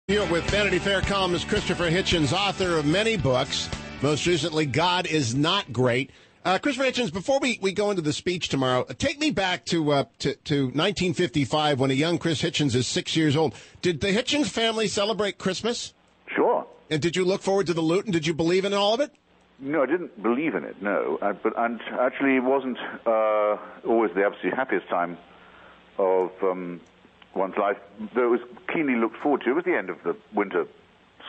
With Vanity Fair columnist Christpher Hitchens, author of many books, most recently, God is Not Great. Christpher Hitchens, before we go into the speech tomorrow, take me back to 1955 when a young Chris Hitchens is 6 years old. Did the Hitchens family celebrate Christmas? Sure. And did you look forward to the loot, and did you believe in all of it? No, I didn't believe in it, no. And actually, it wasn't always the absolutely happiest time of one's life, though it was keenly looked forward to. It was the end of the winter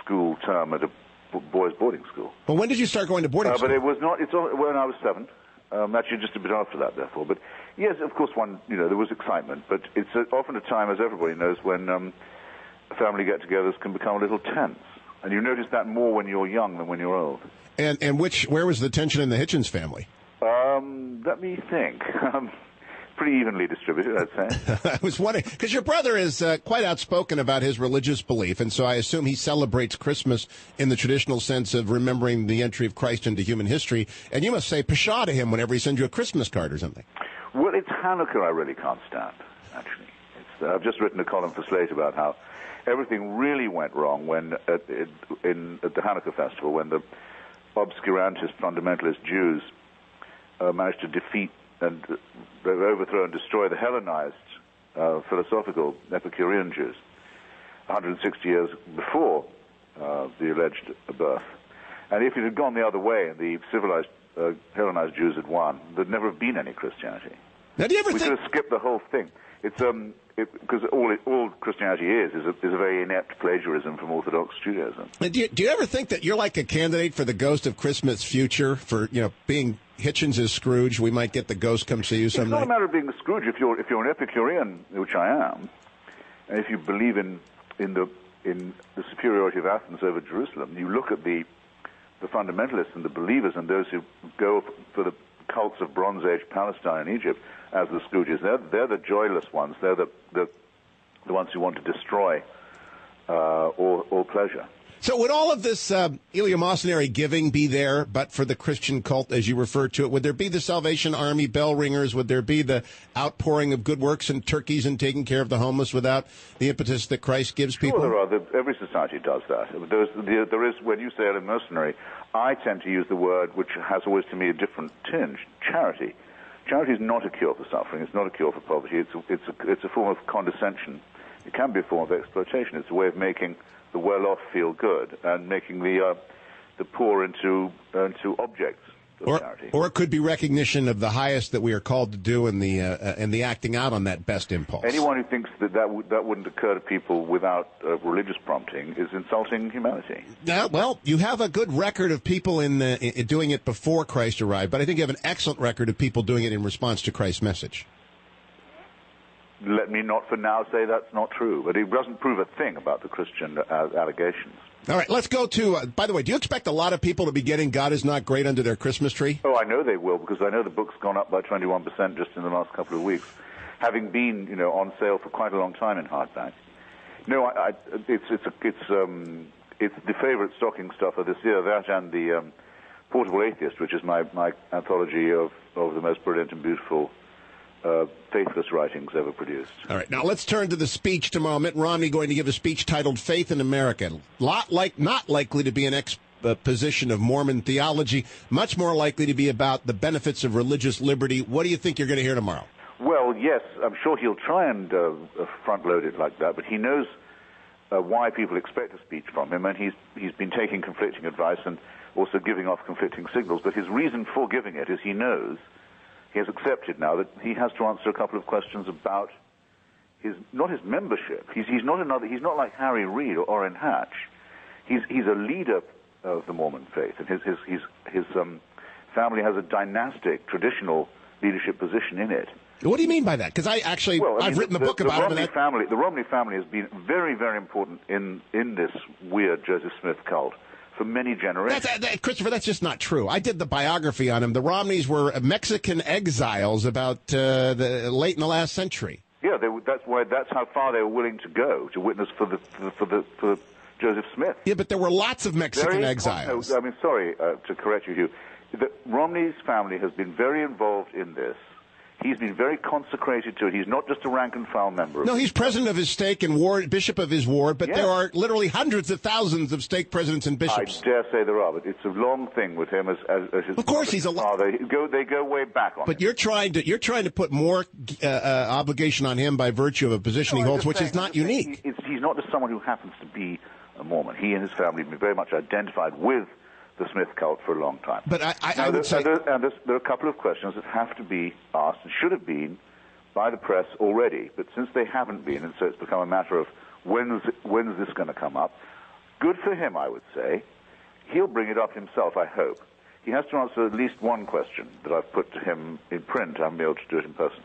school term at a boys' boarding school. Well, when did you start going to boarding school? But it was not. It's when I was 7. Actually, just a bit after that, therefore. But yes, of course, there was excitement. But it's often a time, as everybody knows, when family get-togethers can become a little tense, and you notice that more when you're young than when you're old. And where was the tension in the Hitchens family? Let me think. Pretty evenly distributed, I'd say. I was wondering, because your brother is quite outspoken about his religious belief, and so I assume he celebrates Christmas in the traditional sense of remembering the entry of Christ into human history, and you must say pshaw to him whenever he sends you a Christmas card or something. Well, it's Hanukkah I really can't stand, actually. I've just written a column for Slate about how everything really went wrong when at the Hanukkah festival, when the obscurantist fundamentalist Jews managed to defeat and overthrow and destroy the Hellenized philosophical Epicurean Jews 160 years before the alleged birth. And if it had gone the other way and the civilized Hellenized Jews had won, there'd never have been any Christianity. Now, do you ever we could have skipped the whole thing. It's because all Christianity is a very inept plagiarism from Orthodox Judaism. Do you ever think that you're like a candidate for the Ghost of Christmas Future, for being Hitchens is Scrooge? We might get the ghost come see you someday. It's not a matter of being a Scrooge. If you're an Epicurean, which I am, and if you believe in the superiority of Athens over Jerusalem, you look at the fundamentalists and the believers and those who go for the cults of Bronze Age Palestine and Egypt as the Scrooges. They're the joyless ones. They're the ones who want to destroy all pleasure. So would all of this eleemosynary giving be there, but for the Christian cult, as you refer to it? Would there be the Salvation Army bell ringers? Would there be the outpouring of good works and turkeys and taking care of the homeless without the impetus that Christ gives people? Sure, there are. Every society does that. There is, when you say eleemosynary, I tend to use the word which has always to me a different tinge, charity. Charity is not a cure for suffering. It's not a cure for poverty. It's a form of condescension. It can be a form of exploitation. It's a way of making the well-off feel good and making the poor into objects of charity. Or it could be recognition of the highest that we are called to do and the acting out on that best impulse. Anyone who thinks that wouldn't occur to people without religious prompting is insulting humanity. Well, you have a good record of people in doing it before Christ arrived, but I think you have an excellent record of people doing it in response to Christ's message. Let me not for now say that's not true, but it doesn't prove a thing about the Christian allegations. All right, let's go to, by the way, do you expect a lot of people to be getting God is Not Great under their Christmas tree? Oh, I know they will, because I know the book's gone up by 21% just in the last couple of weeks, having been, on sale for quite a long time in hardback. No, it's the favorite stocking stuffer this year, that and the Portable Atheist, which is my anthology of the most brilliant and beautiful faithless writings ever produced. All right, now let's turn to the speech tomorrow. Mitt Romney going to give a speech titled Faith in America. Not likely to be an exposition of Mormon theology, much more likely to be about the benefits of religious liberty. What do you think you're going to hear tomorrow? Well, yes, I'm sure he'll try and front-load it like that, but he knows why people expect a speech from him, and he's been taking conflicting advice and also giving off conflicting signals, but his reason for giving it is he knows, he has accepted now that he has to answer a couple of questions about not his membership. He's not like Harry Reid or Orrin Hatch. He's a leader of the Mormon faith, and his family has a dynastic, traditional leadership position in it. What do you mean by that? Because I've written a book about it. The Romney family has been very, very important in this weird Joseph Smith cult for many generations. Christopher, that's just not true. I did the biography on him. The Romneys were Mexican exiles about late in the last century. Yeah, that's how far they were willing to go to witness for Joseph Smith. Yeah, but there were lots of Mexican exiles. I mean, sorry to correct you, Hugh. The Romney's family has been very involved in this. He's been very consecrated to it. He's not just a rank-and-file member. No, he's president of his stake and ward, bishop of his ward, but there are literally hundreds of thousands of stake presidents and bishops. I dare say there are, but it's a long thing with him as his of course, he's a father. They go way back on. But him. you're trying to put more obligation on him by virtue of a position he holds, which is not unique. He's not just someone who happens to be a Mormon. He and his family have been very much identified with the Smith cult for a long time. But I would say... there are a couple of questions that have to be asked and should have been by the press already, but since they haven't been, and so it's become a matter of when's this going to come up, good for him, I would say. He'll bring it up himself, I hope. He has to answer at least one question that I've put to him in print. I haven't been able to do it in person.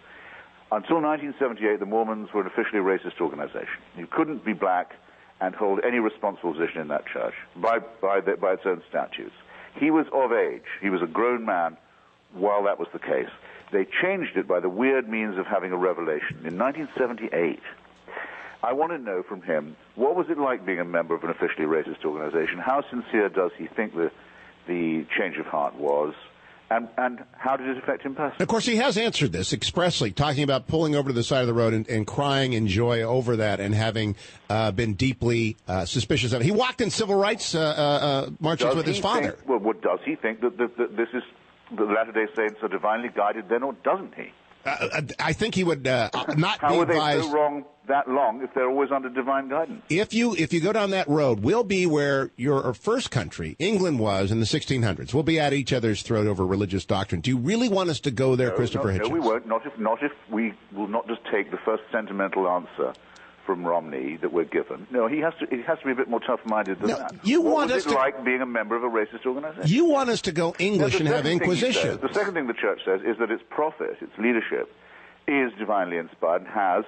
Until 1978, the Mormons were an officially racist organization. You couldn't be black and hold any responsible position in that church by its own statutes. He was of age. He was a grown man while that was the case. They changed it by the weird means of having a revelation. In 1978, I want to know from him, what was it like being a member of an officially racist organization? How sincere does he think the change of heart was? And how did it affect him personally? Of course, he has answered this expressly, talking about pulling over to the side of the road and crying in joy over that and having been deeply suspicious of it. He walked in civil rights marches with his father. Does he think that this is the Latter-day Saints are divinely guided then, or doesn't he? I think he would not How be are they advised. so wrong that long if they're always under divine guidance? If you go down that road, we'll be where your first country, England, was in the 1600s. We'll be at each other's throat over religious doctrine. Do you really want us to go there, Christopher Hitchens? No, we won't. Not if we will not just take the first sentimental answer from Romney that we're given. No, he has to be a bit more tough-minded than that. What was it like being a member of a racist organization? You want us to go English and have Inquisition. The second thing the church says is that its prophet, its leadership, is divinely inspired and has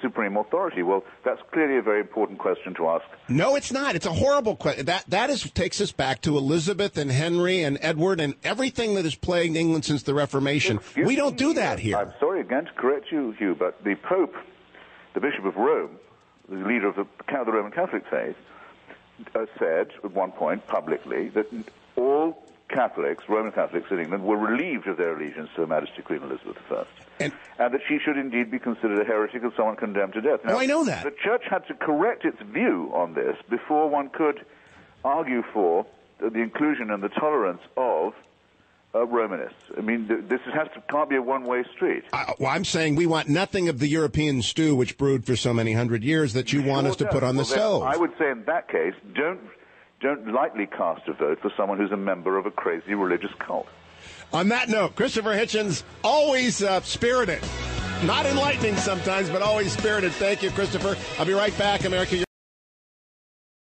supreme authority. Well, that's clearly a very important question to ask. No, it's not. It's a horrible question. That takes us back to Elizabeth and Henry and Edward and everything that has plagued England since the Reformation. We don't do that here. I'm sorry again to correct you, Hugh, but the Pope, the Bishop of Rome, the leader of the Roman Catholic faith, said at one point publicly that all Catholics, Roman Catholics in England, were relieved of their allegiance to Her Majesty Queen Elizabeth I, and that she should indeed be considered a heretic and someone condemned to death. Now, I know that. The Church had to correct its view on this before one could argue for the inclusion and the tolerance of Romanists. I mean, can't be a one-way street. I'm saying we want nothing of the European stew which brewed for so many hundred years that you want us to put on the stove. I would say in that case, don't lightly cast a vote for someone who's a member of a crazy religious cult. On that note, Christopher Hitchens, always spirited. Not enlightening sometimes, but always spirited. Thank you, Christopher. I'll be right back, America.